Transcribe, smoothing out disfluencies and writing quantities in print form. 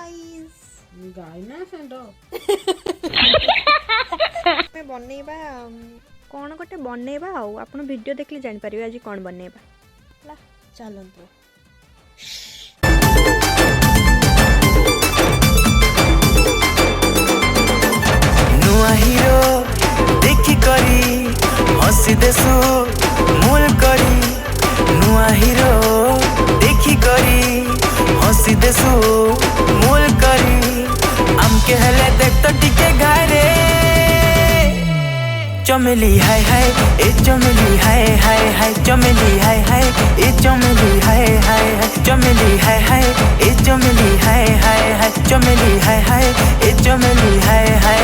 guys गाइना send मैं बनेबा कौन गोटे बनेबा आउ आपण वीडियो देखले जान परिबे आज कौन बनेबा ला चलंतु नुआ हीरो देखी करी हसी देसु मूल करी नुआ हीरो देखी करी हसी देसु मूल करी आमके हले देख तो टिके घरे चमेली हाय हाय ए चमेली हाय हाय हाय चमेली हाय हाय ए चमेली हाय हाय हाय चमेली हाय हाय ए चमेली हाय हाय हाय चमेली हाय हाय ए चमेली हाय हाय